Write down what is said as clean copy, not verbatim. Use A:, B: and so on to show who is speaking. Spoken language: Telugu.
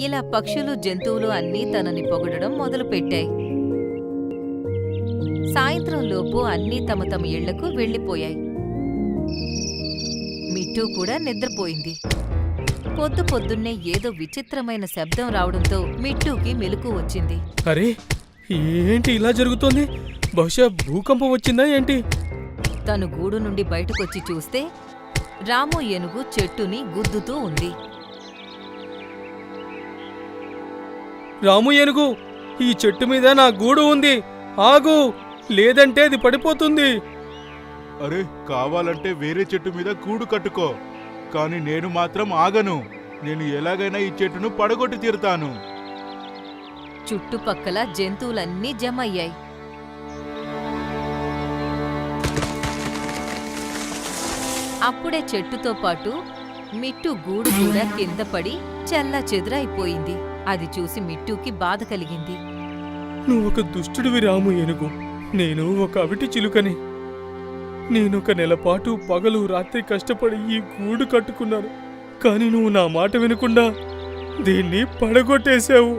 A: ఇలా పక్షులు జంతువులు అన్నీ తనని పొగడడం మొదలుపెట్టాయి. సాయంత్రంలోపు అన్నీ తమ తమ ఇళ్లకు వెళ్ళిపోయాయి. మిట్టూ కూడా నిద్రపోయింది. పొద్దున్నే ఏదో విచిత్రమైన శబ్దం రావడంతో మిట్టూకి మెలకువ వచ్చింది.
B: అరే, ఏంటి ఇలా జరుగుతోంది? బహుశా భూకంపం వచ్చిందా ఏంటి?
A: తను గూడు నుండి బయటకొచ్చి చూస్తే రాము ఏనుగు చెట్టుని గుద్దుతూ ఉంది.
B: రాము ఏనుగు, ఈ చెట్టు మీద నా గూడు ఉంది, ఆగు, లేదంటే అది పడిపోతుంది.
C: అరే, కావాలంటే వేరే చెట్టు మీద గూడు కట్టుకో, కానీ నేను మాత్రం ఆగను. నేను ఎలాగైనా ఈ చెట్టును పడగొట్టి తీరుతాను.
A: చుట్టుపక్కల జంతువులన్నీ జమయ్యాయి. అప్పుడే చెట్టుతో పాటు మిట్టు గూడు కూడా కింద పడి చెల్లాచెదురైపోయింది. అది చూసి మిట్టూకి బాధ కలిగింది.
B: నువ్వొక దుష్టుడివి రాము ఏనుగు, నేను ఒక అవిటి చిలుకని. నేనొక నెలపాటు పగలు రాత్రి కష్టపడి ఈ గూడు కట్టుకున్నాను, కాని నువ్వు నా మాట వినకుండా దీన్ని పడగొట్టేశావు.